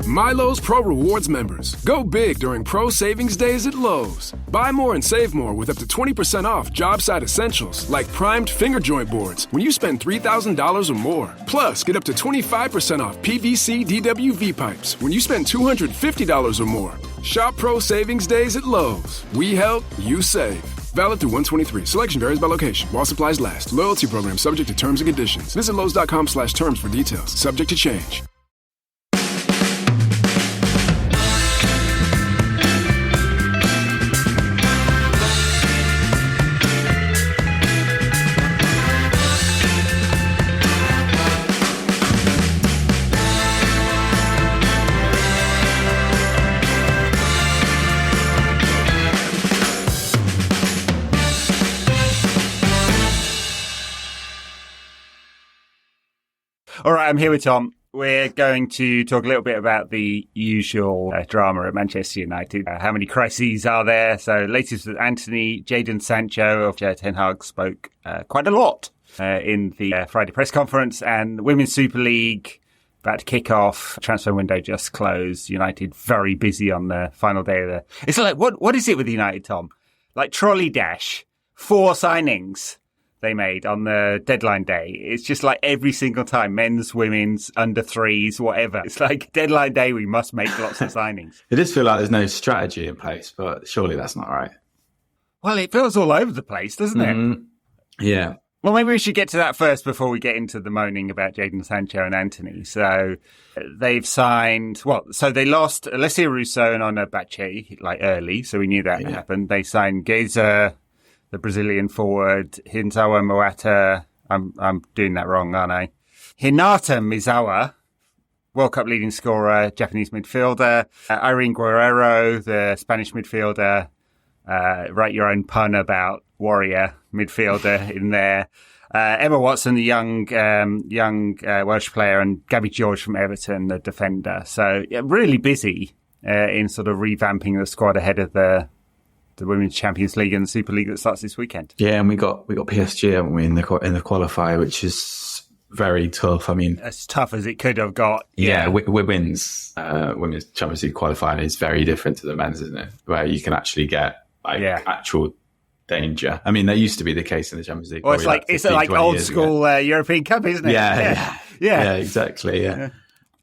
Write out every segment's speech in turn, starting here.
Milo's Pro Rewards members. Go big during Pro Savings Days at Lowe's. Buy more and save more with up to 20% off job site essentials like primed finger joint boards when you spend $3,000 or more. Plus, get up to 25% off PVC DWV pipes when you spend $250 or more. Shop Pro Savings Days at Lowe's. We help, you save. Valid through 123. Selection varies by location. While supplies last. Loyalty program subject to terms and conditions. Visit Lowe's.com/terms for details. Subject to change. All right, I'm here with Tom. We're going to talk a little bit about the usual drama at Manchester United. How many crises are there? So latest with Antony, Jadon Sancho of Ten Hag spoke quite a lot in the Friday press conference, and Women's Super League about to kick off. Transfer window just closed. United very busy on the final day of the... It's like, what is it with United, Tom? Like trolley dash, 4 signings they made on the deadline day. It's just like every single time, men's, women's, under threes, whatever. It's like deadline day, we must make lots of signings. It does feel like there's no strategy in place, but surely that's not right. Well, it feels all over the place, doesn't it? Yeah. Well, maybe we should get to that first before we get into the moaning about Jadon Sancho and Antony. So they've signed, so they lost Alessia Russo and Onabache like early, so we knew that happened. They signed Geza, the Brazilian forward, Hinzawa Moata, I'm doing that wrong, aren't I? Hinata Mizawa, World Cup leading scorer, Japanese midfielder. Irene Guerrero, the Spanish midfielder. Write your own pun about warrior midfielder in there. Emma Watson, the young Welsh player, and Gabby George from Everton, the defender. So really busy in sort of revamping the squad ahead of the Women's Champions League and the Super League that starts this weekend. Yeah, and we got PSG, haven't we, in the qualifier, which is very tough. I mean, as tough as it could have got. Yeah, women's Champions League qualifying is very different to the men's, isn't it? Where you can actually get actual danger. I mean, that used to be the case in the Champions League. Well, it's like old school European Cup, isn't it? Yeah, exactly. Yeah.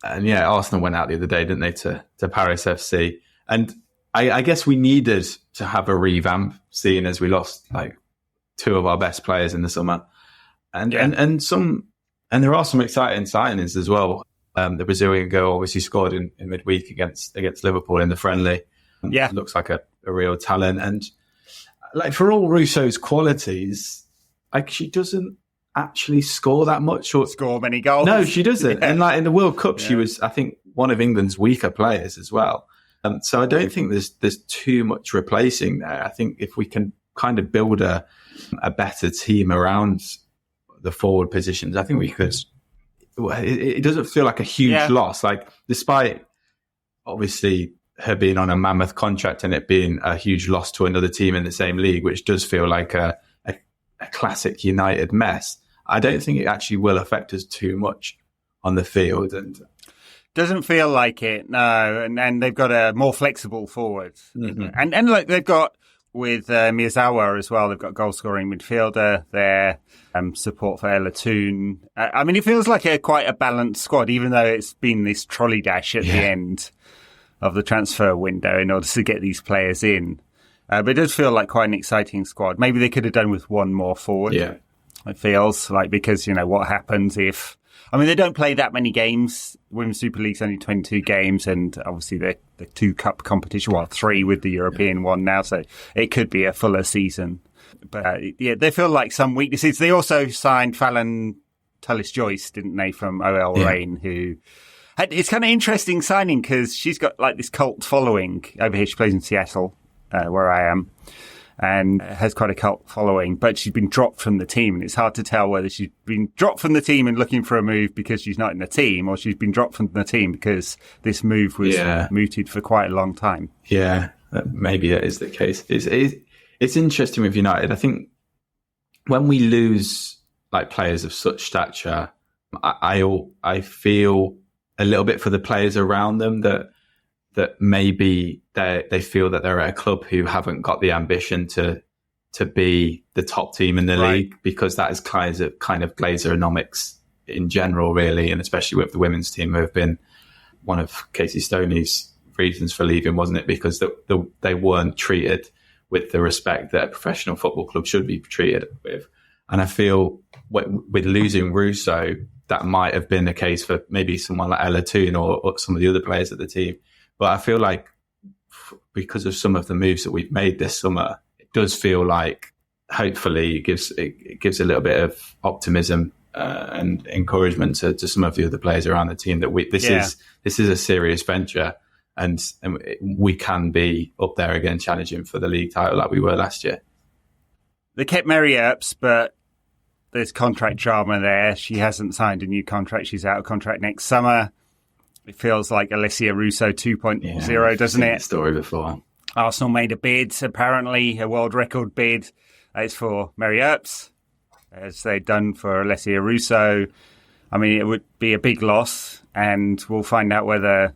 And Arsenal went out the other day, didn't they, to Paris FC? And I guess we needed to have a revamp, seeing as we lost like 2 of our best players in the summer, and there are some exciting signings as well. The Brazilian girl obviously scored in midweek against Liverpool in the friendly. Looks like a real talent, and like for all Russo's qualities, like she doesn't actually score that much or score many goals. No, she doesn't. And like in the World Cup, she was, I think, one of England's weaker players as well. So I don't think there's too much replacing there. I think if we can kind of build a better team around the forward positions, I think we could. It doesn't feel like a huge loss. Like despite obviously her being on a mammoth contract and it being a huge loss to another team in the same league, which does feel like a classic United mess, I don't think it actually will affect us too much on the field. And doesn't feel like it, no. And they've got a more flexible forward. Mm-hmm. And like they've got with Miyazawa as well, they've got goal-scoring midfielder there, support for Ella Toon. I mean, it feels like quite a balanced squad, even though it's been this trolley dash at the end of the transfer window in order to get these players in. But it does feel like quite an exciting squad. Maybe they could have done with one more forward. Yeah. It feels like, because, what happens if... I mean, they don't play that many games. Women's Super League's only 22 games, and obviously the 2 cup competition, 3 with the European one now, so it could be a fuller season. But they feel like some weaknesses. They also signed Fallon Tullis-Joyce, didn't they, from OL Reign, who... It's kind of interesting signing because she's got like this cult following over here. She plays in Seattle, where I am, and has quite a cult following, but she's been dropped from the team, and it's hard to tell whether she's been dropped from the team and looking for a move because she's not in the team, or she's been dropped from the team because this move was mooted for quite a long time. Yeah, maybe that is the case. It's interesting with United. I think when we lose like players of such stature, I feel a little bit for the players around them that maybe they feel that they're at a club who haven't got the ambition to be the top team in the league, because that is kind of Glazeronomics in general, really, and especially with the women's team, who have been one of Casey Stoney's reasons for leaving, wasn't it? Because they weren't treated with the respect that a professional football club should be treated with. And I feel with losing Russo, that might have been the case for maybe someone like Ella Toon or some of the other players of the team. But I feel like because of some of the moves that we've made this summer, it does feel like hopefully it gives a little bit of optimism and encouragement to some of the other players around the team that this is a serious venture, and we can be up there again challenging for the league title like we were last year. They kept Mary Earps, but there's contract drama there. She hasn't signed a new contract. She's out of contract next summer. It feels like Alessia Russo 2.0, doesn't it? Story before. Arsenal made a bid, apparently a world record bid. It's for Mary Earps, as they'd done for Alessia Russo. I mean, it would be a big loss, and we'll find out whether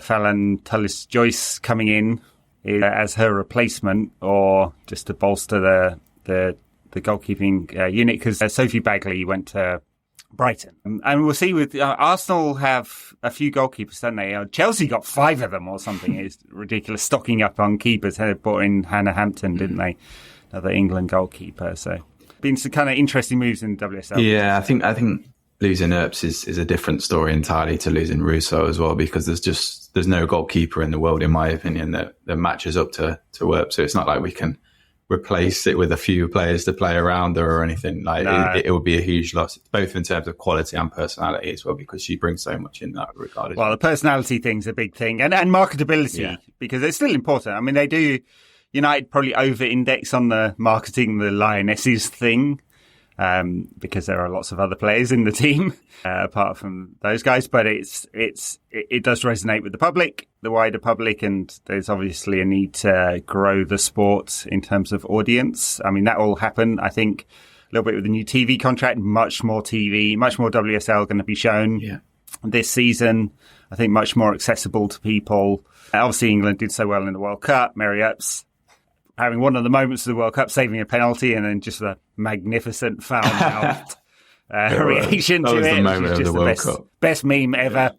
Fallon Tullis-Joyce coming in as her replacement, or just to bolster the goalkeeping unit, because Sophie Bagley went to Brighton. And we'll see with Arsenal have a few goalkeepers, don't they? Chelsea got 5 of them or something. It's ridiculous, stocking up on keepers. They brought in Hannah Hampton, didn't they? Another England goalkeeper. So been some kind of interesting moves in WSL. Yeah, I think losing Earps is a different story entirely to losing Russo as well, because there's no goalkeeper in the world, in my opinion, that matches up to Earps. So it's not like we can replace it with a few players to play around her or anything. It would be a huge loss, both in terms of quality and personality as well, because she brings so much in that regard. Well, the personality thing's a big thing, and marketability, because it's still important. I mean, they do. United probably over-index on the marketing the Lionesses thing, because there are lots of other players in the team apart from those guys. But it does resonate with the public, the wider public, and there's obviously a need to grow the sport in terms of audience. I mean, that will happen, I think, a little bit with the new TV contract. Much more TV, much more WSL going to be shown this season. I think much more accessible to people. Obviously, England did so well in the World Cup. Mary Earps having one of the moments of the World Cup, saving a penalty, and then just a magnificent foul-mouthed reaction to it. That was the moment of the World Cup. Best meme ever.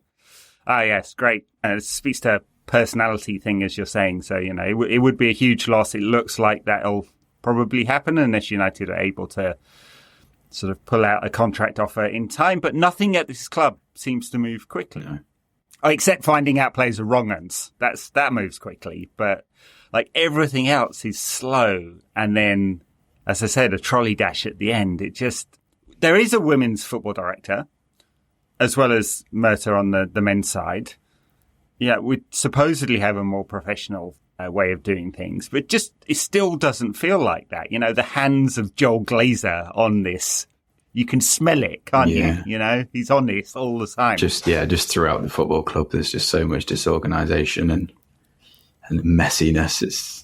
Ah, yes, great. And it speaks to personality thing, as you're saying. So, it would be a huge loss. It looks like that'll probably happen unless United are able to sort of pull out a contract offer in time. But nothing at this club seems to move quickly. No. Except finding out players are wrong uns. That moves quickly. But everything else is slow. And then, as I said, a trolley dash at the end. There is a women's football director, as well as Murta on the men's side. Yeah, we supposedly have a more professional way of doing things, but it still doesn't feel like that. The hands of Joel Glazer on this, you can smell it, can't you? He's on this all the time. Just throughout the football club, there's just so much disorganisation and messiness.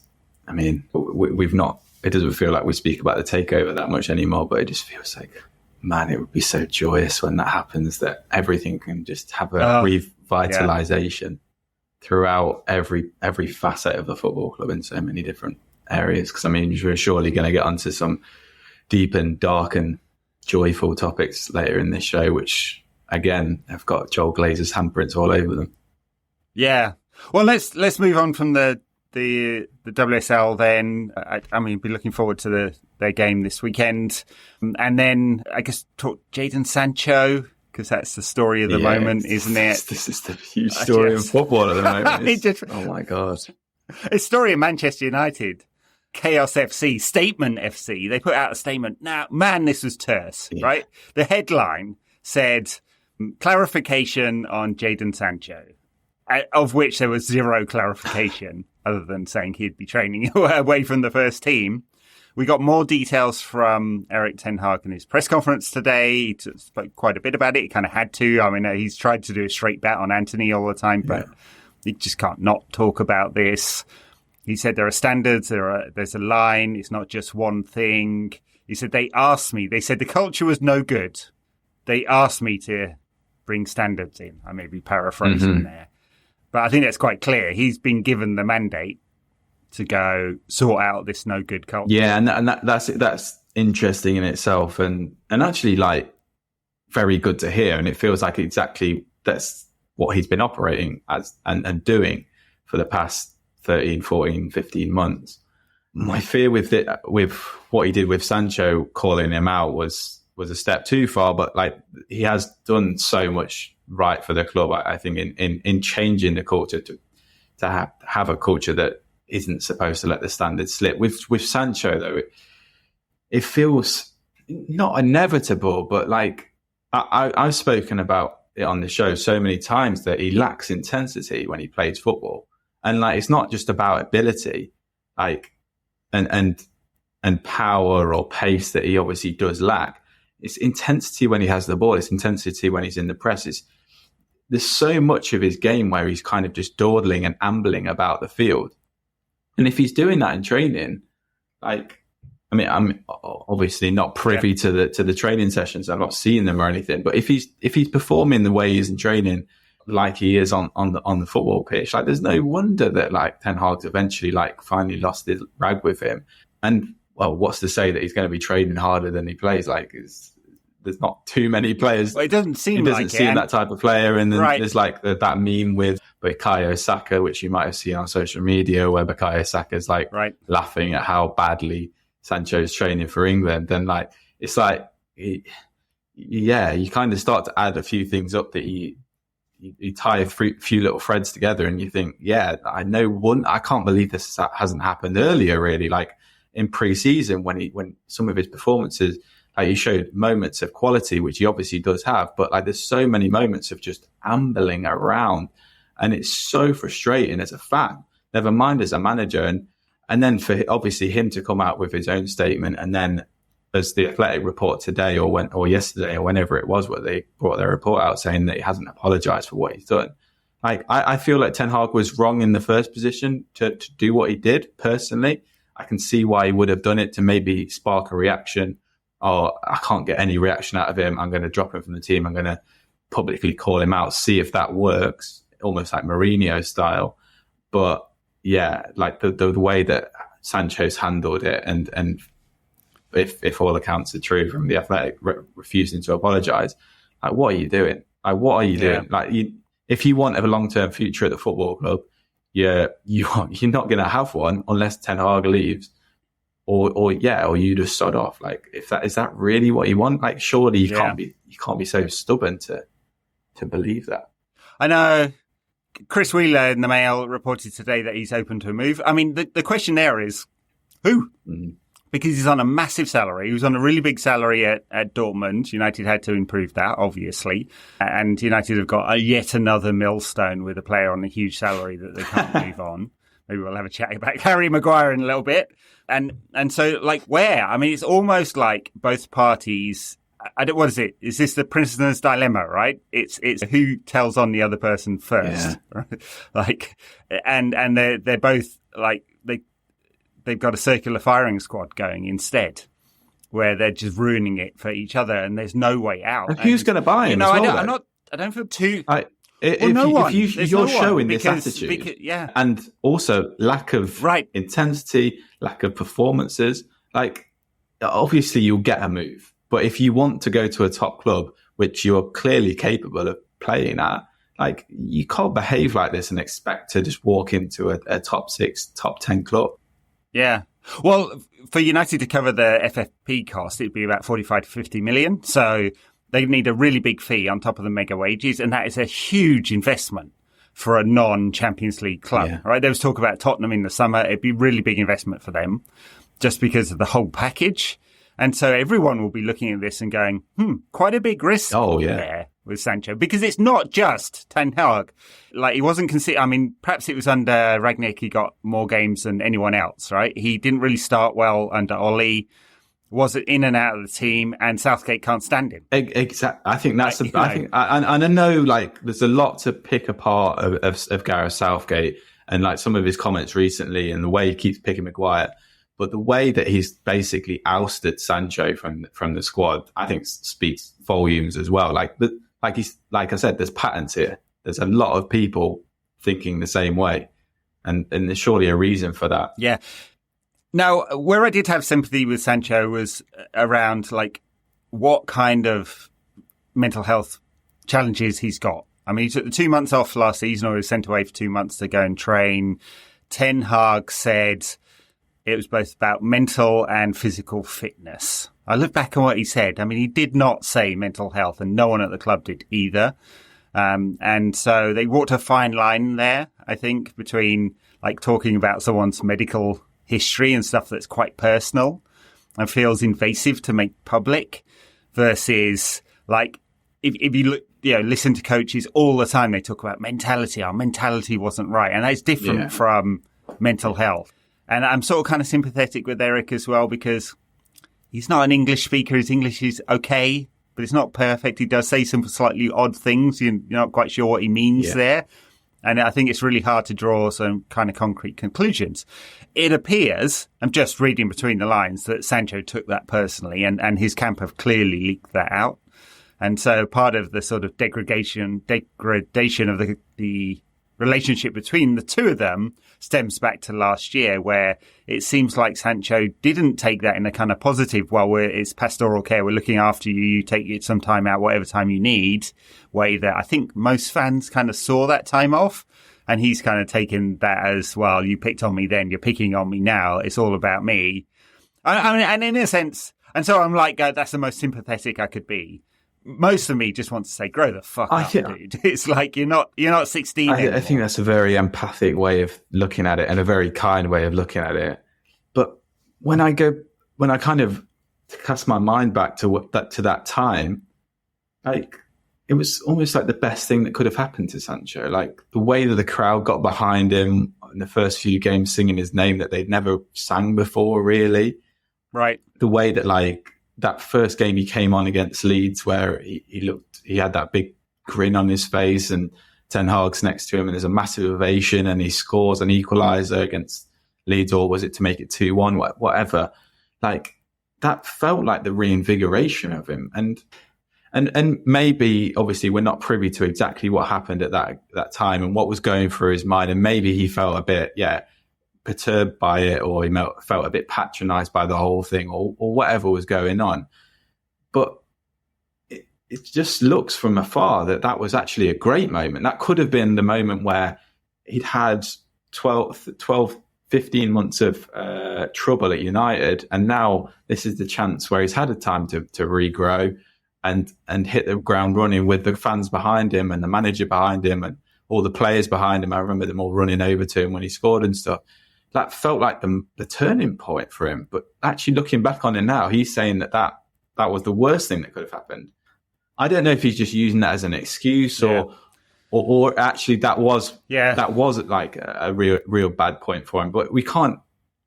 We've not. It doesn't feel like we speak about the takeover that much anymore, but it just feels like, man, it would be so joyous when that happens, that everything can just have a revitalisation throughout every facet of the football club in so many different areas. Because we're surely going to get onto some deep and dark and joyful topics later in this show, which again have got Joel Glazer's handprints all over them. Yeah. Well, let's move on from the WSL then. Be looking forward to their game this weekend, and then I guess talk Jadon Sancho, because that's the story of the moment, isn't it? This is the huge story of football at the moment. Oh my god! It's story of Manchester United, Chaos FC, Statement FC. They put out a statement. Now, man, this was terse, right? The headline said, "Clarification on Jadon Sancho," of which there was zero clarification other than saying he'd be training away from the first team. We got more details from Eric Ten Hag in his press conference today. He spoke quite a bit about it. He kind of had to. He's tried to do a straight bet on Antony all the time, but he just can't not talk about this. He said there are standards, there's a line, it's not just one thing. He said, they said the culture was no good. They asked me to bring standards in. I may be paraphrasing there. But I think that's quite clear. He's been given the mandate to go sort out this no good culture. Yeah, and that's interesting in itself, and actually like very good to hear. And it feels like exactly that's what he's been operating as and doing for the past 13, 14, 15 months. My fear with what he did with Sancho, calling him out, was a step too far. But like, he has done so much right for the club, I think, in changing the culture to have a culture that isn't supposed to let the standards slip. With Sancho, though, it feels not inevitable, but like I've spoken about it on the show so many times that he lacks intensity when he plays football. And like, it's not just about ability, like, and power or pace that he obviously does lack. It's intensity when he has the ball. It's intensity when he's in the press. There's so much of his game where he's kind of just dawdling and ambling about the field. And if he's doing that in training, like, I mean, I'm obviously not privy to the training sessions. I'm not seeing them or anything. But if he's performing the way he is in training, like he is on the football pitch, like, there's no wonder that like Ten Hag's eventually like finally lost his rag with him. And well, what's to say that he's going to be training harder than he plays? Like, there's not too many players. Well, it doesn't seem he doesn't seem that type of player. And then there's like that meme with Bukayo Saka, which you might have seen on social media, where Bukayo Saka's like laughing at how badly Sancho's training for England. And like, it's like, you kind of start to add a few things up that you tie a few little threads together, and you think, I can't believe this hasn't happened earlier, really. Like in pre-season, when some of his performances, like, he showed moments of quality, which he obviously does have, but like, there's so many moments of just ambling around, and it's so frustrating as a fan, never mind as a manager. And then for obviously him to come out with his own statement, and then as the Athletic report today or yesterday or whenever it was, where they brought their report out saying that he hasn't apologized for what he's done. Like, I feel like Ten Hag was wrong in the first position to do what he did. Personally, I can see why he would have done it, to maybe spark a reaction. Oh, I can't get any reaction out of him, I'm going to drop him from the team, I'm going to publicly call him out, see if that works, almost like Mourinho style. But yeah, like the way that Sancho's handled it, and if all accounts are true from the Athletic refusing to apologise, like, what are you doing? Like, what are you doing? Like, if you want a long-term future at the football club, you're not going to have one unless Ten Hag leaves, or you just sod off. Like, is that really what you want? Like, surely you can't be so stubborn to believe that. I know. Chris Wheeler in the Mail reported today that he's open to a move. I mean, the question there is who? Because he's on a massive salary. He was on a really big salary at Dortmund. United had to improve that, obviously. And United have got yet another millstone with a player on a huge salary that they can't move on. Maybe we'll have a chat about Harry Maguire in a little bit. And so, like, where? I mean, it's almost like both parties... what is it? Is this the prisoner's dilemma, right? It's who tells on the other person first, right? Like, and they're both like, they've got a circular firing squad going instead, where they're just ruining it for each other, and there's no way out. And who's going to buy him? I don't feel too. If you're showing this attitude, and also lack of intensity, lack of performances, like, obviously you'll get a move. But if you want to go to a top club, which you're clearly capable of playing at, like, you can't behave like this and expect to just walk into a top 6, top 10 club. Yeah. Well, for United to cover the FFP cost, it'd be about 45 to 50 million. So they need a really big fee on top of the mega wages. And that is a huge investment for a non-Champions League club, right? There was talk about Tottenham in the summer. It'd be a really big investment for them just because of the whole package. And so everyone will be looking at this and going, quite a big risk there with Sancho. Because it's not just Ten Hag. Like, he wasn't I mean, perhaps it was under Rangnick he got more games than anyone else, right? He didn't really start well under Ole, was in and out of the team, and Southgate can't stand him. Exactly. I think that's I know, like, there's a lot to pick apart of Gareth Southgate and, like, some of his comments recently and the way he keeps picking Maguire. But the way that he's basically ousted Sancho from the squad, I think speaks volumes as well. Like, like I said, there's patterns here. There's a lot of people thinking the same way, and there's surely a reason for that. Yeah. Now, where I did have sympathy with Sancho was around like what kind of mental health challenges he's got. I mean, he took the 2 months off last season, or he was sent away for 2 months to go and train. Ten Hag said it was both about mental and physical fitness. I look back on what he said. I mean, he did not say mental health, and no one at the club did either. And so they walked a fine line there, I think, between like talking about someone's medical history and stuff that's quite personal and feels invasive to make public versus like if you look, listen to coaches all the time, they talk about mentality. Our mentality wasn't right. And that's different from mental health. And I'm sort of kind of sympathetic with Eric as well, because he's not an English speaker. His English is okay, but it's not perfect. He does say some slightly odd things. You're not quite sure what he means there. And I think it's really hard to draw some kind of concrete conclusions. It appears, I'm just reading between the lines, that Sancho took that personally, and his camp have clearly leaked that out. And so part of the sort of degradation of the relationship between the two of them stems back to last year, where it seems like Sancho didn't take that in a kind of positive, well, it's pastoral care, we're looking after you, you take some time out, whatever time you need, way that I think most fans kind of saw that time off. And he's kind of taken that as, well, you picked on me then, you're picking on me now, it's all about me. I mean, and in a sense, and so I'm like, that's the most sympathetic I could be. Most of me just wants to say, grow the fuck up, dude. It's like you're not 16 anymore. I think that's a very empathic way of looking at it, and a very kind way of looking at it. But when I kind of cast my mind back to that time, like it was almost like the best thing that could have happened to Sancho. Like the way that the crowd got behind him in the first few games, singing his name that they'd never sang before, really. Right. The way that like that first game he came on against Leeds, where he had that big grin on his face, and Ten Hag's next to him, and there's a massive ovation, and he scores an equaliser against Leeds, or was it to make it 2-1, whatever. Like that felt like the reinvigoration of him, and maybe obviously we're not privy to exactly what happened at that time and what was going through his mind, and maybe he felt a bit perturbed by it, or he felt a bit patronised by the whole thing, or whatever was going on. But it just looks from afar that was actually a great moment. That could have been the moment where he'd had 12, 15 months of trouble at United, and now this is the chance where he's had a time to regrow and hit the ground running with the fans behind him and the manager behind him and all the players behind him. I remember them all running over to him when he scored and stuff. That felt like the turning point for him. But actually looking back on it now, he's saying that was the worst thing that could have happened. I don't know if he's just using that as an excuse or actually that was like a real bad point for him. But we can't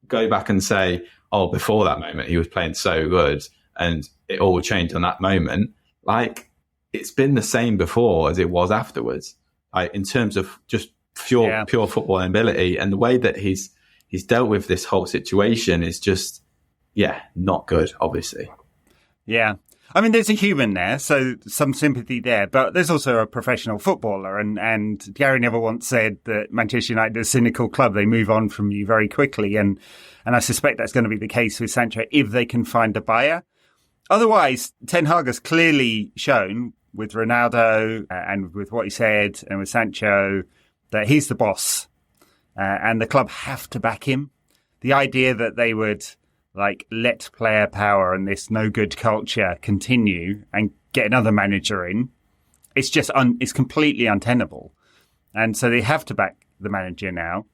go back and say, oh, before that moment he was playing so good and it all changed on that moment. Like it's been the same before as it was afterwards. Like in terms of just pure football ability, and the way that he's dealt with this whole situation is just, not good, obviously. Yeah. I mean, there's a human there, so some sympathy there, but there's also a professional footballer. And Gary Neville once said that Manchester United is a cynical club. They move on from you very quickly. And I suspect that's going to be the case with Sancho if they can find a buyer. Otherwise, Ten Hag has clearly shown with Ronaldo and with what he said and with Sancho that he's the boss. And the club have to back him. The idea that they would let player power and this no good culture continue and get another manager in, it's just it's completely untenable. And so they have to back the manager now.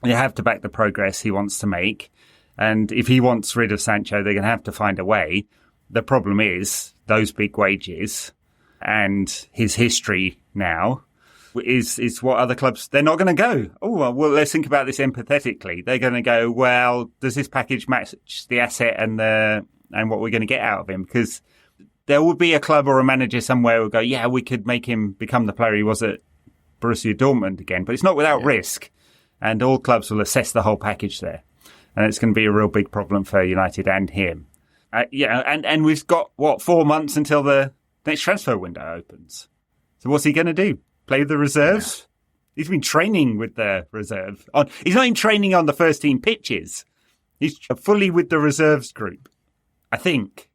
They have to back the progress he wants to make. And if he wants rid of Sancho, they're going to have to find a way. The problem is those big wages and his history now is what other clubs, they're not going to go, well, let's think about this empathetically. They're going to go, well, does this package match the asset and what we're going to get out of him? Because there will be a club or a manager somewhere who will go, we could make him become the player he was at Borussia Dortmund again, but it's not without risk. And all clubs will assess the whole package there. And it's going to be a real big problem for United and him. And we've got, 4 months until the next transfer window opens. So what's he going to do? Play with the reserves? Yeah. He's been training with the reserve. He's not even training on the first team pitches. He's fully with the reserves group, I think.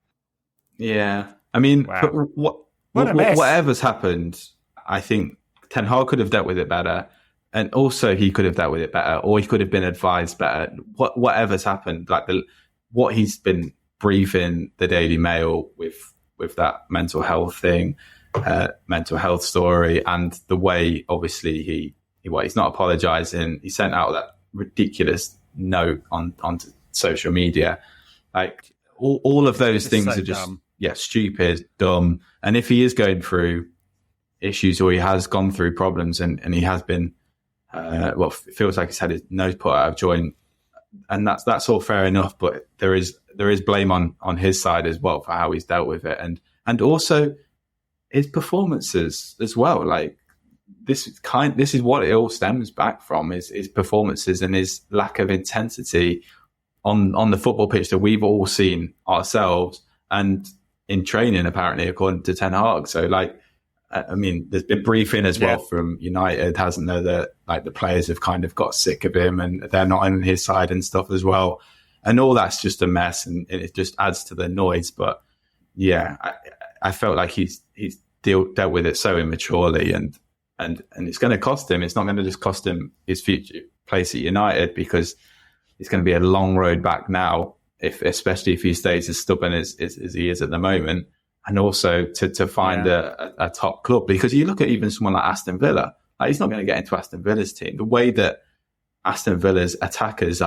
Yeah. I mean, wow. Whatever's happened, I think Ten Hag could have dealt with it better. And also he could have dealt with it better, or he could have been advised better. Whatever's happened, like what he's been briefing the Daily Mail with that mental health thing, mental health story, and the way obviously he's not apologising. He sent out that ridiculous note onto social media. Like all of those things are just dumb. Stupid, dumb. And if he is going through issues, or he has gone through problems, and he has been, it feels like he's had his nose put out of joint, and that's all fair enough. But there is blame on his side as well for how he's dealt with it, and also his performances as well. Like this is what it all stems back from: is his performances and his lack of intensity on the football pitch that we've all seen ourselves, and in training, apparently, according to Ten Hag. So, I mean, there's been briefing as well from United, hasn't there? That the players have kind of got sick of him, and they're not on his side and stuff as well. And all that's just a mess, and it just adds to the noise. But yeah, I felt like he's dealt with it so immaturely, and it's going to cost him. It's not going to just cost him his future place at United, because it's going to be a long road back now, especially if he stays as stubborn as he is at the moment. And also to find a top club, because you look at even someone like Aston Villa, he's not going to get into Aston Villa's team. The way that Aston Villa's attackers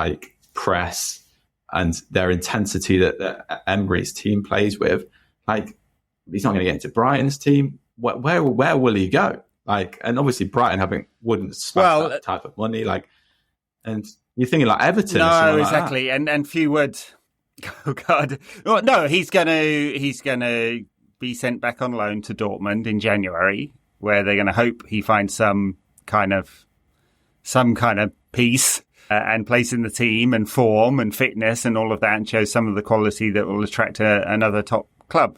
press, and their intensity that Emery's team plays with, he's not going to get into Brighton's team. Where will he go? And obviously Brighton wouldn't spend that type of money. And you're thinking Everton. No, exactly. And few would. Oh God! No, he's gonna be sent back on loan to Dortmund in January, where they're going to hope he finds some kind of peace and place in the team and form and fitness and all of that, and show some of the quality that will attract another top club.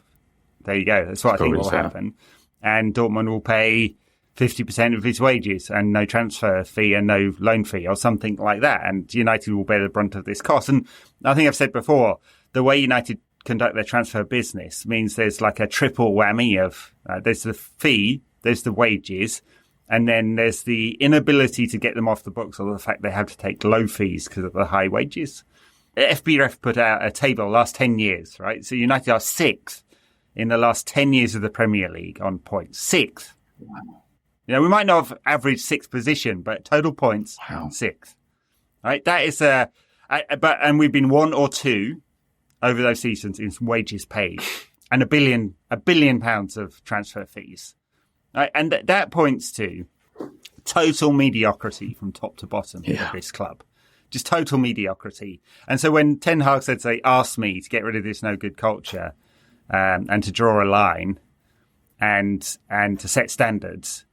There you go. That's what I think will happen. And Dortmund will pay 50% of his wages and no transfer fee and no loan fee or something like that. And United will bear the brunt of this cost. And I think I've said before, the way United conduct their transfer business means there's a triple whammy of there's the fee, there's the wages, and then there's the inability to get them off the books, or the fact they have to take low fees because of the high wages. FBref put out a table last 10 years, right? So United are 6th in the last 10 years of the Premier League on points. 6th. Wow. We might not have averaged 6th position, but total points, 6th. Right? That is and we've been 1 or 2 over those seasons in wages paid, and £1 billion of transfer fees. Right? And that points to total mediocrity from top to bottom of this club. Just total mediocrity. And so when Ten Hag said they asked me to get rid of this no good culture, and to draw a line and to set standards,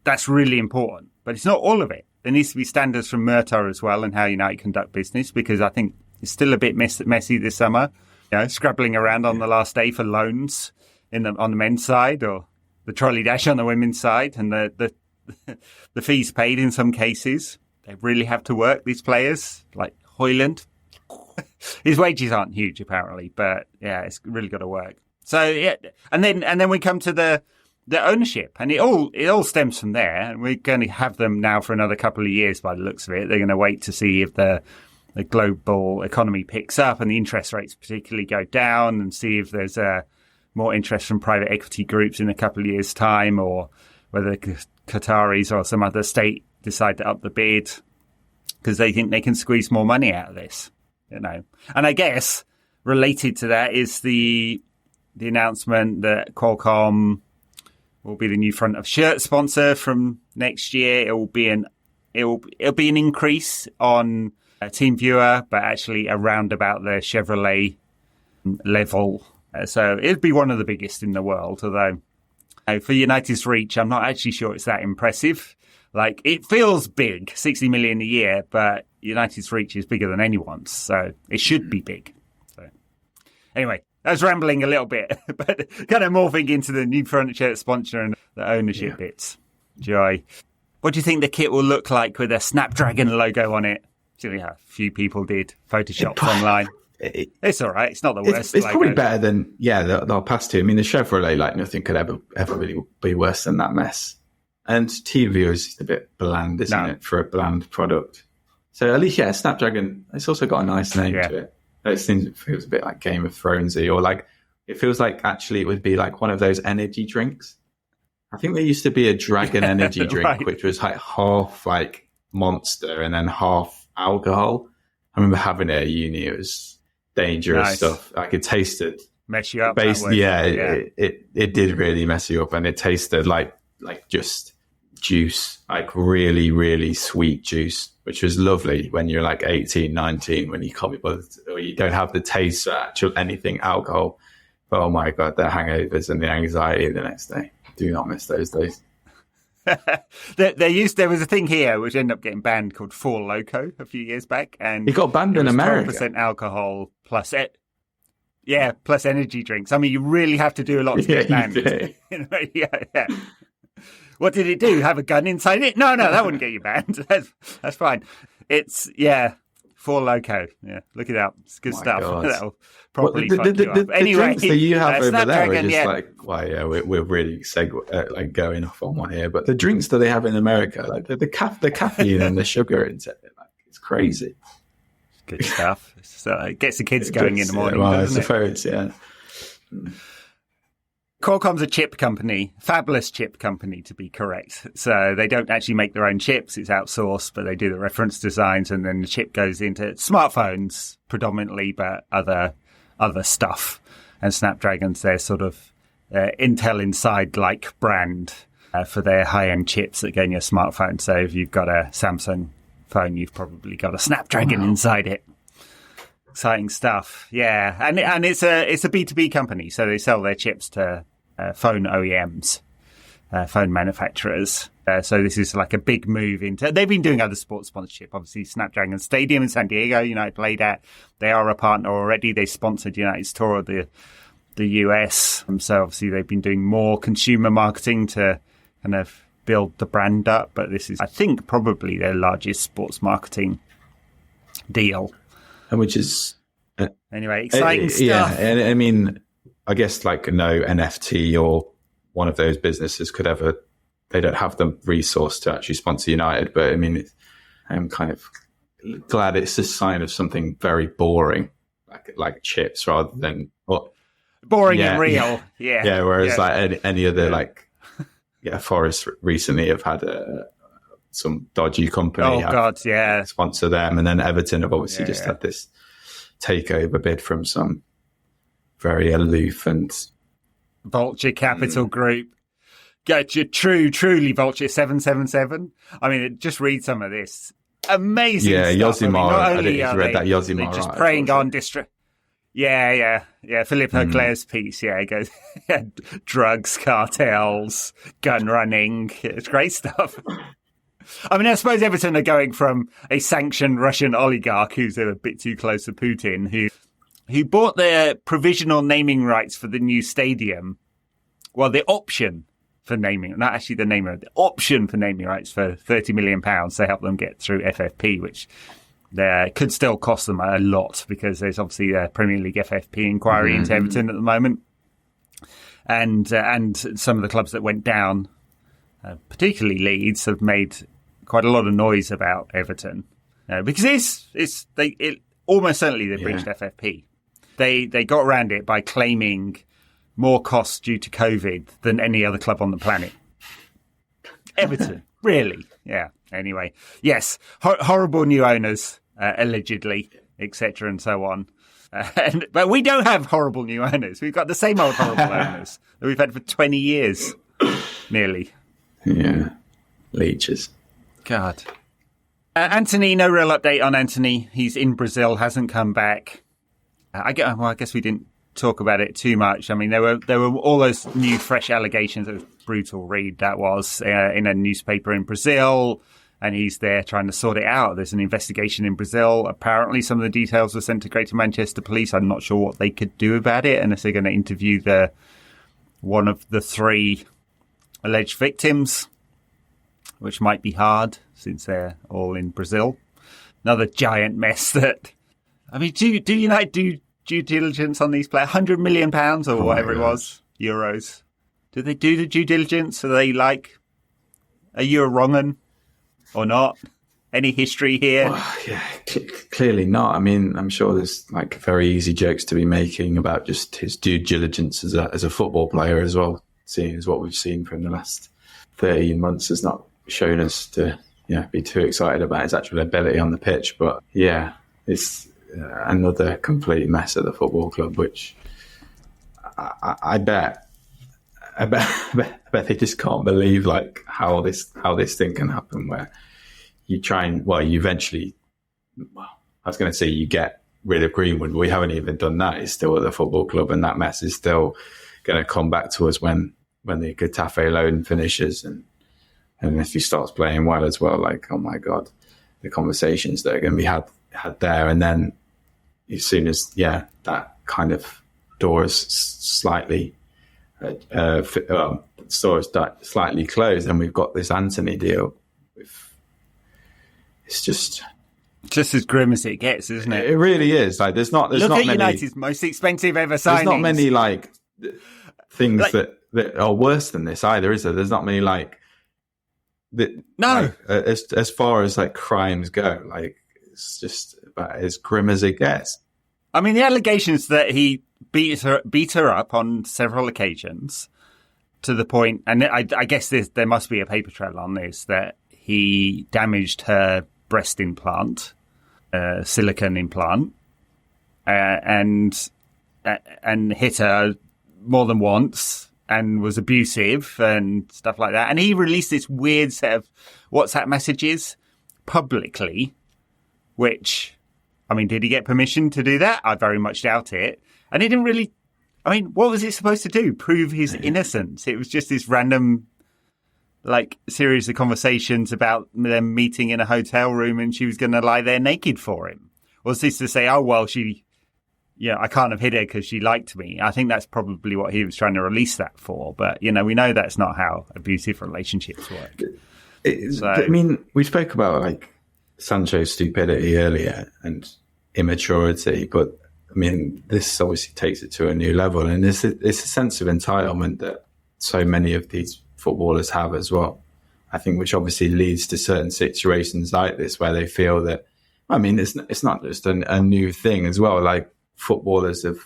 that's really important, but it's not all of it. There needs to be standards from Murtaugh as well, and how United conduct business, because I think it's still a bit messy this summer. Scrabbling around on the last day for loans on the men's side, or the trolley dash on the women's side, and the fees paid in some cases. They really have to work, these players, like Højlund. His wages aren't huge apparently, but it's really got to work. So and then we come to the ownership, and it all stems from there, and we're going to have them now for another couple of years by the looks of it. They're going to wait to see if the global economy picks up and the interest rates particularly go down, and see if there's more interest from private equity groups in a couple of years' time, or whether the Qataris or some other state decide to up the bid because they think they can squeeze more money out of this. And I guess related to that is the announcement that Qualcomm will be the new front of shirt sponsor from next year. It will be an increase on TeamViewer, but actually around about the Chevrolet level. So it'd be one of the biggest in the world. Although for United's reach, I'm not actually sure it's that impressive. It feels big, 60 million a year, but United's reach is bigger than anyone's, so it should be big. So anyway, I was rambling a little bit, but kind of morphing into the new furniture sponsor and the ownership bits. Joy. What do you think the kit will look like with a Snapdragon logo on it? So, yeah, a few people did Photoshop online. It's all right. It's not the worst. It's probably better than they'll pass to. I mean, the Chevrolet, like nothing could ever really be worse than that mess. And TV is a bit bland, isn't it, for a bland product? So at least, Snapdragon. It's also got a nice name to it. It feels a bit like Game of Thronesy, or like it feels like actually it would be like one of those energy drinks. I think there used to be a Dragon energy drink, which was like half like Monster and then half alcohol. I remember having it at uni. It was dangerous stuff. I could taste it. Mess you up. It did really mess you up, and it tasted like just juice, like really, really sweet juice, which was lovely when you're like 18, 19, when you can't be bothered, or you don't have the taste for actual anything alcohol. But oh my God, the hangovers and the anxiety the next day. Do not miss those days. There was a thing here which ended up getting banned called Four Loko a few years back, and it got banned in America. 12% alcohol plus plus energy drinks. I mean, you really have to do a lot to get banned. Yeah. What did it do? Have a gun inside it? No, that wouldn't get you banned. That's fine. It's Four Loko. Yeah, look it up. It's good stuff. That'll properly fuck you up. Anyway, the drinks that you have over there are just like, we're really like going off on one here. But the drinks that they have in America, like the caffeine and the sugar inside it, like it's crazy. Good stuff. So it gets the kids going in the morning. I suppose, yeah. Qualcomm's a chip company, fabulous chip company to be correct. So they don't actually make their own chips, it's outsourced, but they do the reference designs, and then the chip goes into smartphones predominantly, but other stuff. And Snapdragon's their sort of Intel Inside-like brand for their high-end chips that go in your smartphone. So if you've got a Samsung phone, you've probably got a Snapdragon inside it. Exciting stuff, yeah. And it's a B2B company, so they sell their chips to phone OEMs, phone manufacturers. So this is like a big move into. They've been doing other sports sponsorship. Obviously, Snapdragon Stadium in San Diego, United played at. They are a partner already. They sponsored United's tour of the US. So obviously, they've been doing more consumer marketing to kind of build the brand up. But this is, I think, probably their largest sports marketing deal. Which is anyway exciting stuff. Yeah, and I mean, I guess like no NFT or one of those businesses could ever. They don't have the resource to actually sponsor United, but I mean, I'm kind of glad it's a sign of something very boring, like chips, rather than boring and real. Yeah. Whereas like any other Forest recently have had some dodgy company sponsor them, and then Everton have obviously just had this takeover bid from some very aloof and Vulture Capital Group. Get your truly Vulture 777. I mean, just read some of this. Amazing stuff. Yosimar. I mean, I read that Yosimar. Just preying on district. Yeah. Philip Leclerc's piece. Yeah, it goes drugs, cartels, gun running. It's great stuff. I mean, I suppose Everton are going from a sanctioned Russian oligarch who's a bit too close to Putin, who bought their provisional naming rights for the new stadium. Well, the option for naming, not actually the name, the option for naming rights for £30 million to help them get through FFP, which could still cost them a lot because there's obviously a Premier League FFP inquiry into Everton at the moment. And some of the clubs that went down, particularly Leeds, have made quite a lot of noise about Everton because it almost certainly they breached FFP. They got around it by claiming more costs due to COVID than any other club on the planet. Everton, really? Yeah. Anyway, yes, horrible new owners, allegedly, etc., and so on. But we don't have horrible new owners. We've got the same old horrible owners that we've had for 20 years, nearly. Yeah, leeches. God. Antony, no real update on Antony. He's in Brazil, hasn't come back. I guess we didn't talk about it too much. I mean, there were all those new, fresh allegations. It was brutal read that was in a newspaper in Brazil. and he's there trying to sort it out. There's an investigation in Brazil. Apparently, some of the details were sent to Greater Manchester Police. I'm not sure what they could do about it, unless they're going to interview one of the 3 alleged victims, which might be hard since they're all in Brazil. Another giant mess that... I mean, do United do due diligence on these players? £100 million or whatever it was, euros. Do they do the due diligence? Are they like, are you a wrong 'un or not? Any history here? Well, yeah, clearly not. I mean, I'm sure there's like very easy jokes to be making about just his due diligence as a football player as well, seeing as what we've seen from the last 13 months has not shown us to be too excited about his actual ability on the pitch. But yeah, it's another complete mess at the football club, which I bet they just can't believe like how this thing can happen, where you try and you eventually, I was going to say you get rid of Greenwood, but we haven't even done that. He's still at the football club, and that mess is still going to come back to us when the Getafe loan finishes, and if he starts playing well as well. Like, oh my God, the conversations that are going to be had there, and then as soon as that kind of door is slightly slightly closed, and we've got this Antony deal. It's just as grim as it gets, isn't it? It really is. Like, there's not Look not at many, United's most expensive ever signings. There's not many like things that are worse than this either, is there? There's not many like that. No, like, as far as like crimes go, like it's just about as grim as it gets. I mean, the allegations that he beat her up on several occasions, to the point, and I guess there must be a paper trail on this, that he damaged her breast implant, silicone implant, and hit her more than once, and was abusive and stuff like that. And he released this weird set of WhatsApp messages publicly, which, I mean, did he get permission to do that? I very much doubt it. And he didn't really, I mean, what was it supposed to do? Prove his innocence? It was just this random, like, series of conversations about them meeting in a hotel room, and she was going to lie there naked for him. Was this to say, oh, well, I can't have hit her because she liked me? I think that's probably what he was trying to release that for. But, we know that's not how abusive relationships work. I mean, we spoke about, like, Sancho's stupidity earlier and immaturity, but, I mean, this obviously takes it to a new level. And it's a sense of entitlement that so many of these footballers have as well, I think, which obviously leads to certain situations like this where they feel that, I mean, it's not just a new thing as well. Like, footballers have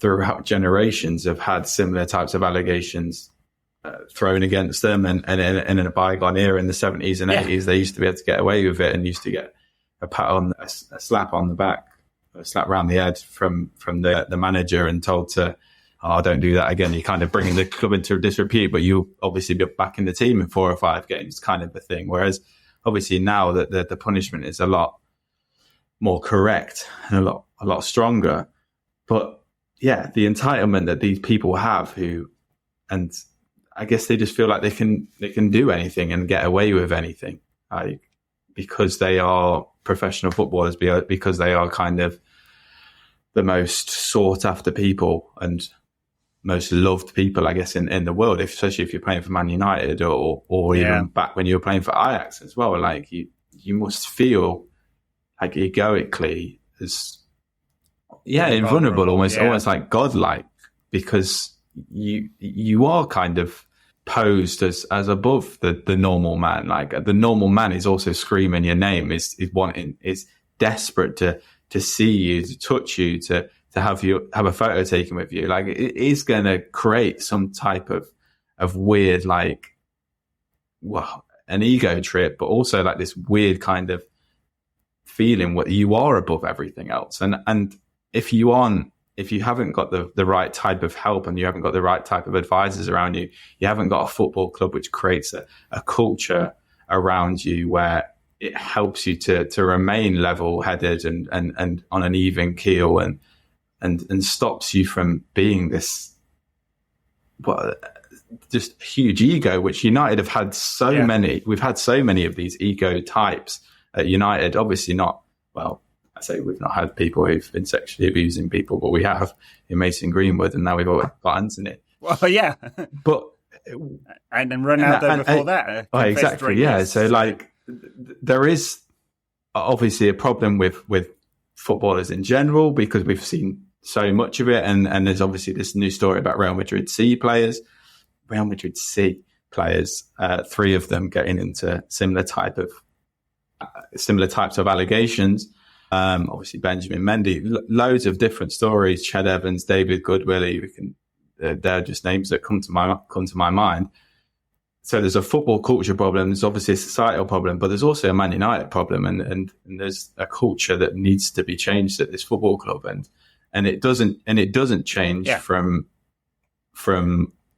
throughout generations have had similar types of allegations thrown against them, and in a bygone era in the 70s and 80s, they used to be able to get away with it and used to get a slap on the back, a slap around the head from the manager, and told to, oh, don't do that again. You're kind of bringing the club into disrepute, but you'll obviously be back in the team in 4 or 5 games, kind of a thing. Whereas obviously now that the punishment is a lot more correct and a lot stronger. But yeah, the entitlement that these people have, and I guess they just feel like they can do anything and get away with anything, because they are professional footballers, because they are kind of the most sought after people and most loved people, I guess, in the world, especially if you're playing for Man United or even back when you were playing for Ajax as well. Like, you must feel like egoically as invulnerable, almost like godlike, because you are kind of posed as above the normal man. Like, the normal man is also screaming your name, is desperate to see you, to touch you, to have a photo taken with you. Like, it is going to create some type of weird, like, an ego trip, but also like this weird kind of feeling what you are above everything else. And if you haven't got the right type of help, and you haven't got the right type of advisors around you, you haven't got a football club which creates a culture around you where it helps you to remain level-headed and on an even keel, and stops you from being this just huge ego, which United have had many. We've had so many of these ego types at United. Obviously not, well, I say we've not had people who've been sexually abusing people, but we have in Mason Greenwood, and now we've got Antony. Well, yeah. But and then Ronaldo before that. Exactly, yeah. So like there is obviously a problem with footballers in general, because we've seen so much of it, and there's obviously this new story about Real Madrid C players, 3 of them getting into similar types of allegations. Obviously Benjamin Mendy, loads of different stories. Ched Evans, David Goodwillie, they're just names that come to my mind. So there's a football culture problem. There's obviously a societal problem, but there's also a Man United problem, and there's a culture that needs to be changed at this football club, and it doesn't change from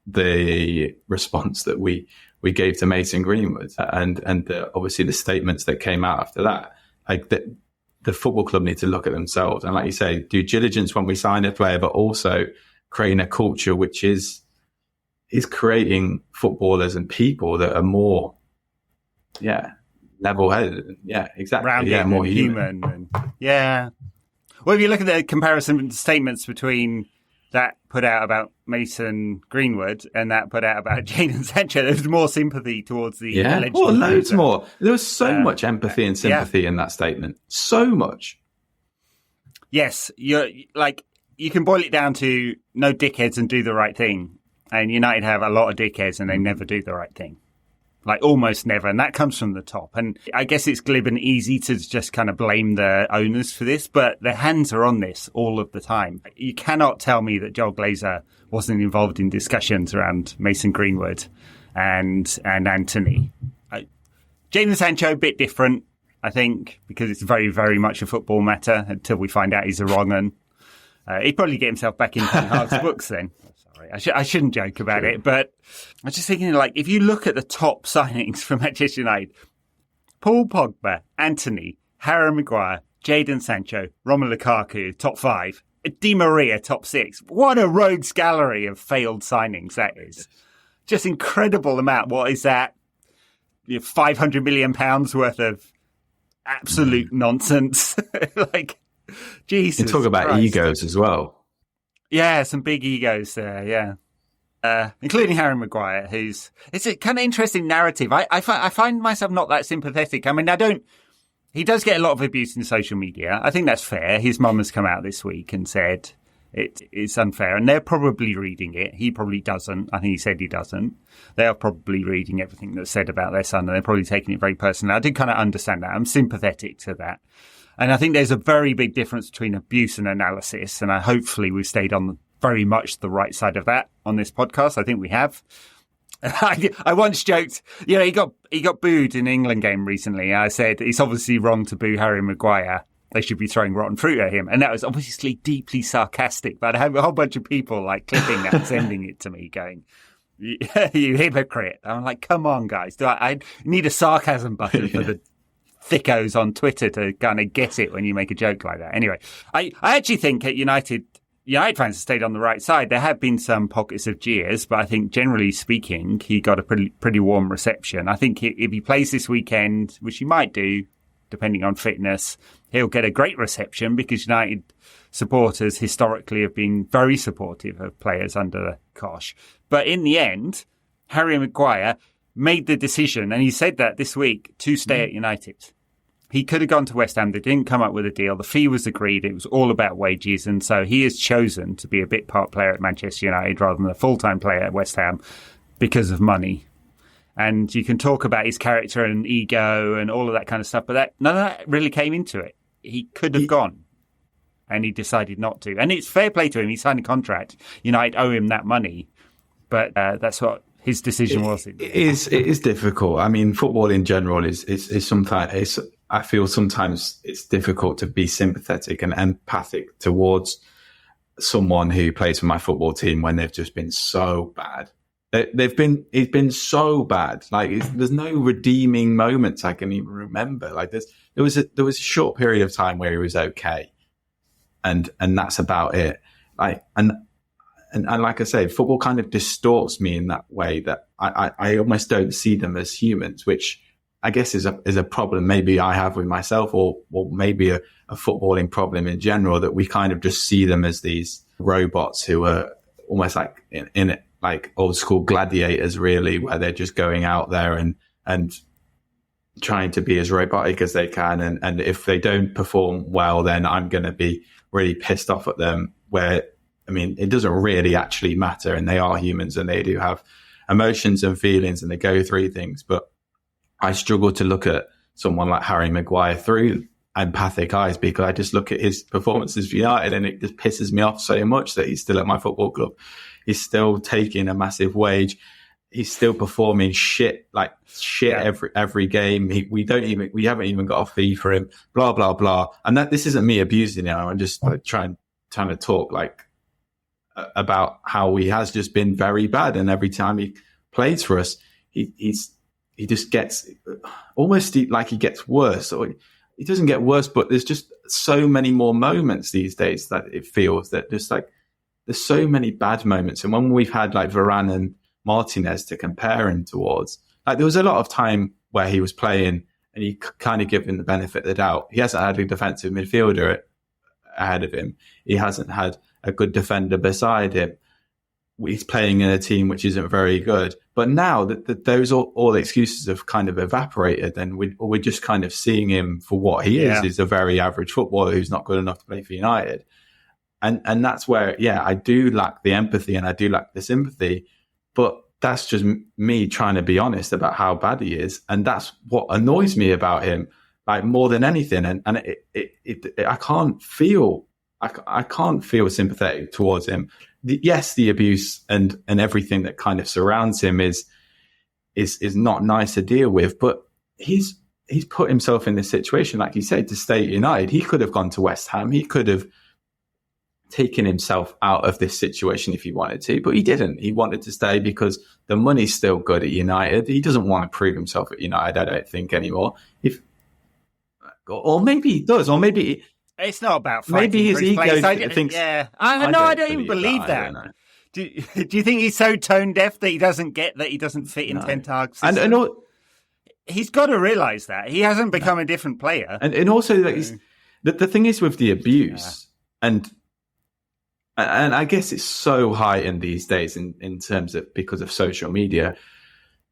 the response that we gave to Mason Greenwood, and obviously the statements that came out after that. Like the football club need to look at themselves, and like you say, due diligence when we sign a player, but also creating a culture which is creating footballers and people that are more, level-headed. Yeah, exactly. Rounded, more human. Well, if you look at the comparison statements between that put out about Mason Greenwood and that put out about Jadon Sancho, there's more sympathy towards the alleged loads more. There was so much empathy and sympathy in that statement. So much. Yes, you can boil it down to no dickheads and do the right thing. And United have a lot of dickheads and they never do the right thing. Like almost never. And that comes from the top. And I guess it's glib and easy to just kind of blame the owners for this, but their hands are on this all of the time. You cannot tell me that Joel Glazer wasn't involved in discussions around Mason Greenwood and Antony. Jadon Sancho, a bit different, I think, because it's very, very much a football matter until we find out he's a wrong un. He'd probably get himself back in Ten Hag's books then. Sorry, I shouldn't joke about it, but I was just thinking, like, if you look at the top signings from Manchester United, Paul Pogba, Antony, Harry Maguire, Jadon Sancho, Romelu Lukaku, top 5, Di Maria, top 6. What a rogues gallery of failed signings that is. Just incredible amount. What is that? £500 million worth of absolute nonsense. Like, Jesus. You talk about Christ. egos as well. Yeah, some big egos there, yeah. Including Harry Maguire, it's a kind of interesting narrative. I find myself not that sympathetic. I mean, he does get a lot of abuse in social media. I think that's fair. His mum has come out this week and said it's unfair, and they're probably reading it. He probably doesn't. I think he said he doesn't. They are probably reading everything that's said about their son, and they're probably taking it very personally. I do kind of understand that. I'm sympathetic to that. And I think there's a very big difference between abuse and analysis. And hopefully we've stayed on very much the right side of that on this podcast. I think we have. I once joked, he got booed in an England game recently. I said, it's obviously wrong to boo Harry Maguire. They should be throwing rotten fruit at him. And that was obviously deeply sarcastic. But I have a whole bunch of people like clipping that and sending it to me going, you hypocrite. I'm like, come on, guys. I need a sarcasm button for the thickos on Twitter to kind of get it when you make a joke like that. Anyway, I actually think at United fans have stayed on the right side. There have been some pockets of jeers, but I think generally speaking, he got a pretty warm reception. I think if he plays this weekend, which he might do, depending on fitness, he'll get a great reception because United supporters historically have been very supportive of players under the cosh. But in the end, Harry Maguire made the decision, and he said that this week, to stay at United. He could have gone to West Ham. They didn't come up with a deal. The fee was agreed. It was all about wages. And so he has chosen to be a bit part player at Manchester United rather than a full-time player at West Ham because of money. And you can talk about his character and ego and all of that kind of stuff, but none of that really came into it. He could have gone, and he decided not to. And it's fair play to him. He signed a contract. United owe him that money. But that's what his decision was. It is difficult. I mean, football in general is sometimes... I feel sometimes it's difficult to be sympathetic and empathic towards someone who plays for my football team when they've just been so bad. It's been so bad. Like there's no redeeming moments I can even remember. Like there was a short period of time where he was okay, and that's about it. Like and and like I say, football kind of distorts me in that way that I almost don't see them as humans, which I guess is a problem maybe I have with myself, or maybe a footballing problem in general, that we kind of just see them as these robots who are almost like in like old school gladiators, really, where they're just going out there and trying to be as robotic as they can. And if they don't perform well, then I'm going to be really pissed off at them, where, I mean, it doesn't really actually matter. And they are humans and they do have emotions and feelings and they go through things. But I struggle to look at someone like Harry Maguire through empathic eyes, because I just look at his performances for United and it just pisses me off so much that he's still at my football club. He's still taking a massive wage. He's still performing shit every game. We haven't even got a fee for him, blah, blah, blah. And this isn't me abusing him. I'm just like trying to talk like about how he has just been very bad. And every time he plays for us, he just gets almost like he gets worse, or he doesn't get worse, but there's just so many more moments these days that it feels that just like there's so many bad moments. And when we've had like Varane and Martinez to compare him towards, like there was a lot of time where he was playing and he kind of given the benefit of the doubt. He hasn't had a defensive midfielder ahead of him. He hasn't had a good defender beside him. He's playing in a team which isn't very good. But now that those all excuses have kind of evaporated, and we're just kind of seeing him for what he is. He's a very average footballer who's not good enough to play for United. And that's where, I do lack the empathy and I do lack the sympathy. But that's just me trying to be honest about how bad he is. And that's what annoys me about him, like more than anything. And I can't feel sympathetic towards him. Yes, the abuse and everything that kind of surrounds him is not nice to deal with, but he's put himself in this situation, like you said, to stay at United. He could have gone to West Ham. He could have taken himself out of this situation if he wanted to, but he didn't. He wanted to stay because the money's still good at United. He doesn't want to prove himself at United, I don't think, anymore. Or maybe he does, or maybe it's not about fighting. Maybe his ego thinks. I don't even believe that. Do you think he's so tone deaf that he doesn't get that he doesn't fit in Ten Hag's system? And he's got to realise that he hasn't become a different player. And also, like, the thing is with the abuse, and I guess it's so heightened these days in terms of because of social media,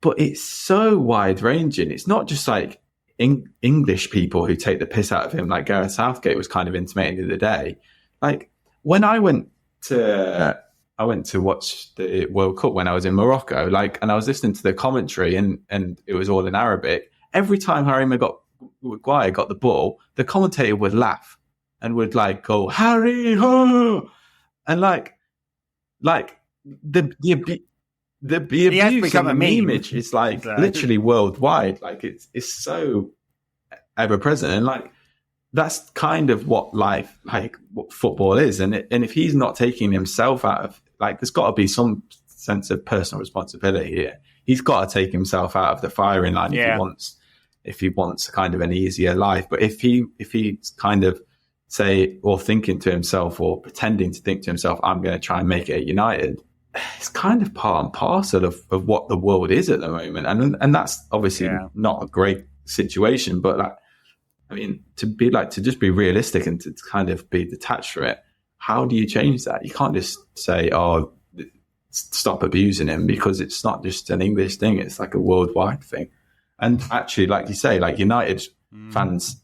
but it's so wide ranging. It's not just like English people who take the piss out of him, like Gareth Southgate was kind of intimating the other day. Like when I went to watch the World Cup when I was in Morocco, and I was listening to the commentary and it was all in Arabic. Every time Harry Maguire got the ball, the commentator would laugh and would like go, Harry, ho! And like the abuse and the memeage is like literally worldwide. Like it's so ever present, and like that's kind of what life, like what football is. And if he's not taking himself out of, like, there's got to be some sense of personal responsibility here. He's got to take himself out of the firing line if he wants kind of an easier life. But if he's kind of thinking to himself or pretending to think to himself, I'm going to try and make it at United, it's kind of part and parcel of what the world is at the moment. And that's obviously not a great situation, but like, I mean, to just be realistic and to kind of be detached from it. How do you change that? You can't just say, stop abusing him, because it's not just an English thing. It's like a worldwide thing. And actually, like you say, like United fans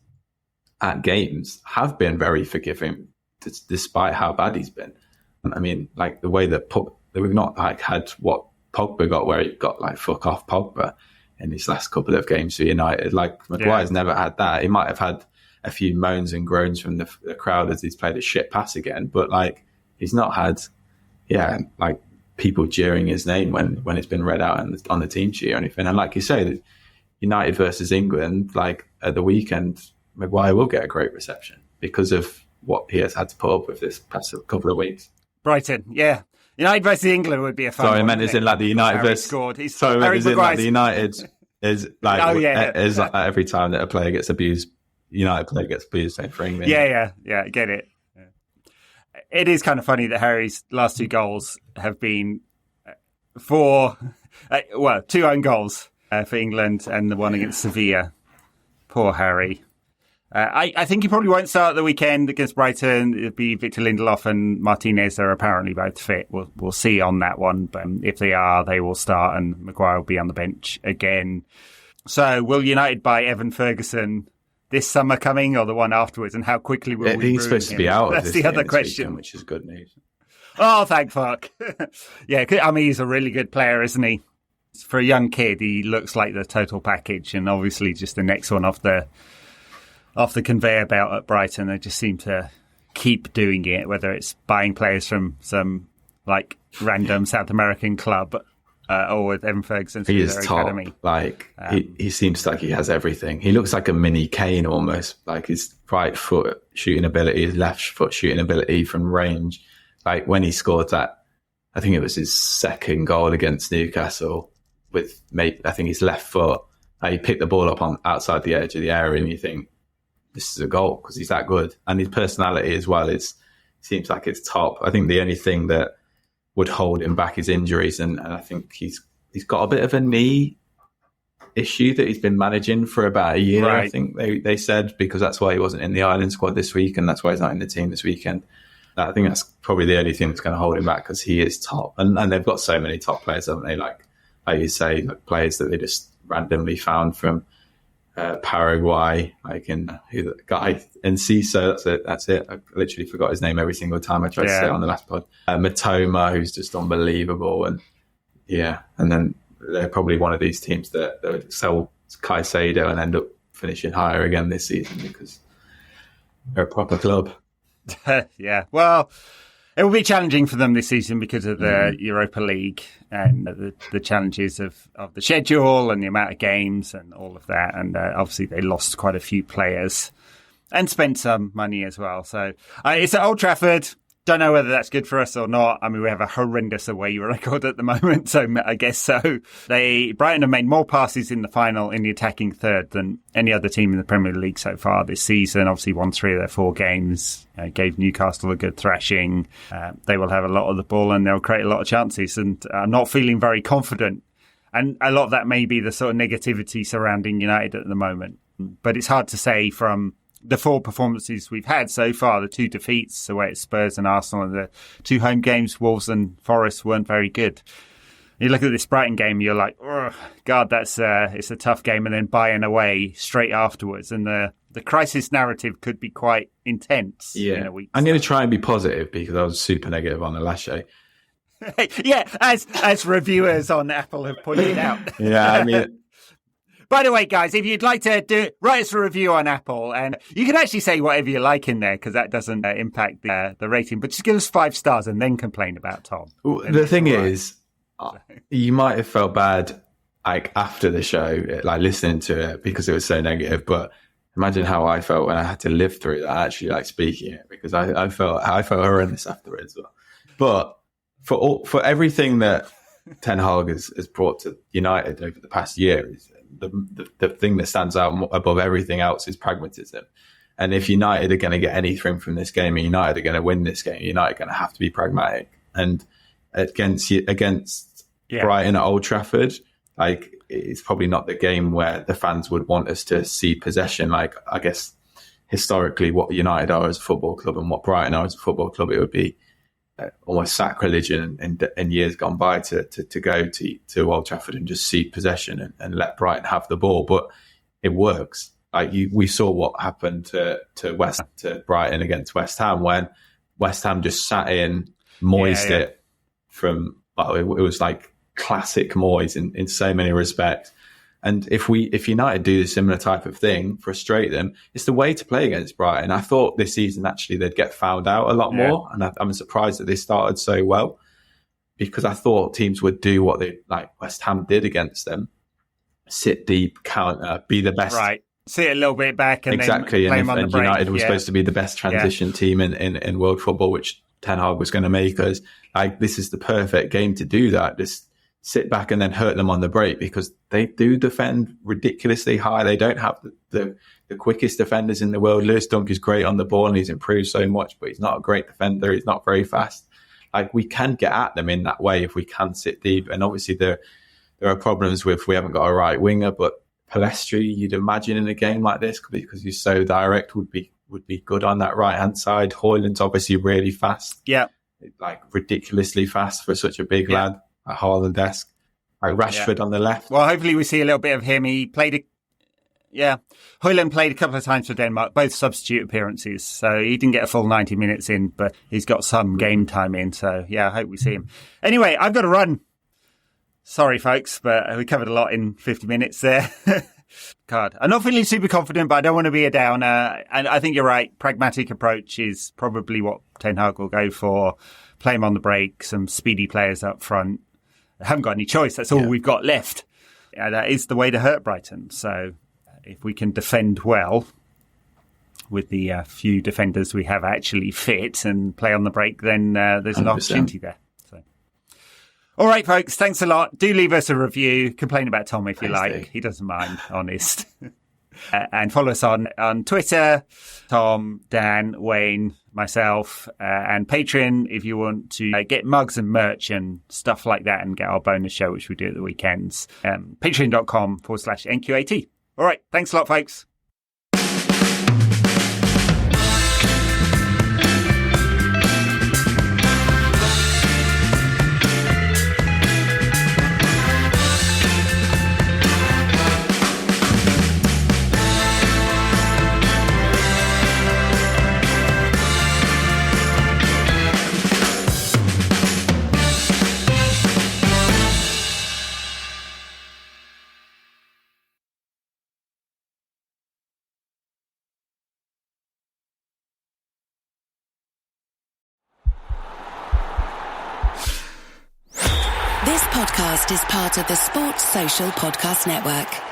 at games have been very forgiving despite how bad he's been. I mean, like the way that we've not like had what Pogba got, where he got like fuck off Pogba in his last couple of games for United. Like Maguire's never had that. He might have had a few moans and groans from the crowd as he's played a shit pass again, but like he's not had like people jeering his name when it's been read out on the team sheet or anything. And like you say, United versus England, like at the weekend, Maguire will get a great reception because of what he has had to put up with this past couple of weeks. Brighton, United versus England would be a fun one. Sorry, I meant as in like the United versus... scored. Sorry, I meant as in like the United is like... is like every time that a player gets abused, United player gets abused, same for England. Yeah, get it. It is kind of funny that Harry's last 2 goals have been two own goals for England and the one against Sevilla. Poor Harry. I think he probably won't start at the weekend against Brighton. It'll be Victor Lindelof and Martinez are apparently both fit. We'll see on that one. But if they are, they will start and Maguire will be on the bench again. So will United buy Evan Ferguson this summer coming or the one afterwards? And how quickly will we He's supposed to be out. That's the other question. Weekend, which is good news. Oh, thank fuck. Yeah, I mean, he's a really good player, isn't he? For a young kid, he looks like the total package, and obviously just the next one off the conveyor belt at Brighton. They just seem to keep doing it, whether it's buying players from some like random South American club or with Evan Ferguson through their academy. He seems like he has everything. He looks like a mini Kane almost, like his right foot shooting ability, his left foot shooting ability from range. Like when he scored that, I think it was his second goal against Newcastle with I think his left foot. He picked the ball up on outside the edge of the area and you think, this is a goal because he's that good. And his personality as well seems like it's top. I think the only thing that would hold him back is injuries. And I think he's got a bit of a knee issue that he's been managing for about a year, right. I think they said, because that's why he wasn't in the Ireland squad this week. And that's why he's not in the team this weekend. I think that's probably the only thing that's going to hold him back because he is top. And they've got so many top players, haven't they? Like you say, like players that they just randomly found from Paraguay, like the guy Enciso, that's it. I literally forgot his name every single time I tried to say it on the last pod. Matoma, who's just unbelievable, and then they're probably one of these teams that would sell Caicedo and end up finishing higher again this season because they're a proper club. Yeah, well, it will be challenging for them this season because of the Europa League and the challenges of the schedule and the amount of games and all of that. And obviously they lost quite a few players and spent some money as well. So it's at Old Trafford. Don't know whether that's good for us or not. I mean, we have a horrendous away record at the moment, so I guess so. Brighton have made more passes in the final in the attacking third than any other team in the Premier League so far this season. Obviously won 3 of their 4 games, gave Newcastle a good thrashing. They will have a lot of the ball and they'll create a lot of chances, and I'm not feeling very confident. And a lot of that may be the sort of negativity surrounding United at the moment. But it's hard to say from the 4 performances we've had so far, the 2 defeats away at Spurs and Arsenal, and the 2 home games, Wolves and Forest, weren't very good. You look at this Brighton game, you're like, oh, God, it's a tough game, and then Bayern away straight afterwards. And the crisis narrative could be quite intense. Yeah, I'm going to try and be positive because I was super negative on the last show. Yeah, as reviewers on Apple have pointed out. Yeah, I mean... By the way, guys, if you'd like to write us a review on Apple, and you can actually say whatever you like in there because that doesn't impact the rating, but just give us 5 stars and then complain about Tom. The thing is, you might have felt bad like after the show, like listening to it because it was so negative, but imagine how I felt when I had to live through that, actually like speaking it, because I felt horrendous afterwards. But for everything that Ten Hag has brought to United over the past year, the thing that stands out above everything else is pragmatism. And if United are going to get anything from this game, and United are going to win this game, United are going to have to be pragmatic. And against Brighton at Old Trafford, like it's probably not the game where the fans would want us to cede possession. Like I guess historically, what United are as a football club and what Brighton are as a football club, it would be almost sacrilege in years gone by to go to Old Trafford and just cede possession and let Brighton have the ball. But it works. Like we saw what happened to Brighton against West Ham when West Ham just sat in, moised it from. It was like classic Moyes in so many respects. And if United do the similar type of thing, frustrate them, it's the way to play against Brighton. I thought this season actually they'd get fouled out a lot more, and I'm surprised that they started so well because I thought teams would do what they like West Ham did against them: sit deep, counter, be the best. Right, sit a little bit back, and exactly. Then and United was supposed to be the best transition team in world football, which Ten Hag was going to make us. Like this is the perfect game to do that. Just sit back and then hurt them on the break, because they do defend ridiculously high. They don't have the quickest defenders in the world. Lewis Dunk is great on the ball and he's improved so much, but he's not a great defender. He's not very fast. Like, we can get at them in that way if we can sit deep. And obviously there are problems with, we haven't got a right winger, but Pellistri, you'd imagine in a game like this, because he's so direct, would be good on that right hand side. Højlund's obviously really fast. Yeah. Like ridiculously fast for such a big lad at Haaland-esque. Like Rashford on the left. Well, hopefully we see a little bit of him. He played Højlund played a couple of times for Denmark, both substitute appearances. So he didn't get a full 90 minutes in, but he's got some game time in. So yeah, I hope we see him. Anyway, I've got to run. Sorry, folks, but we covered a lot in 50 minutes there. God, I'm not feeling super confident, but I don't want to be a downer. And I think you're right. Pragmatic approach is probably what Ten Hag will go for. Play him on the break, some speedy players up front. I haven't got any choice. That's all we've got left. That is the way to hurt Brighton. So if we can defend well with the few defenders we have actually fit and play on the break, then there's an 100%. Opportunity there. So, all right, folks, thanks a lot. Do leave us a review. Complain about Tom if you like. Dave. He doesn't mind, honest. And follow us on Twitter, Tom, Dan, Wayne, myself, and Patreon if you want to get mugs and merch and stuff like that and get our bonus show, which we do at the weekends. Patreon.com/NQAT. All right. Thanks a lot, folks. This podcast is part of the Sports Social Podcast Network.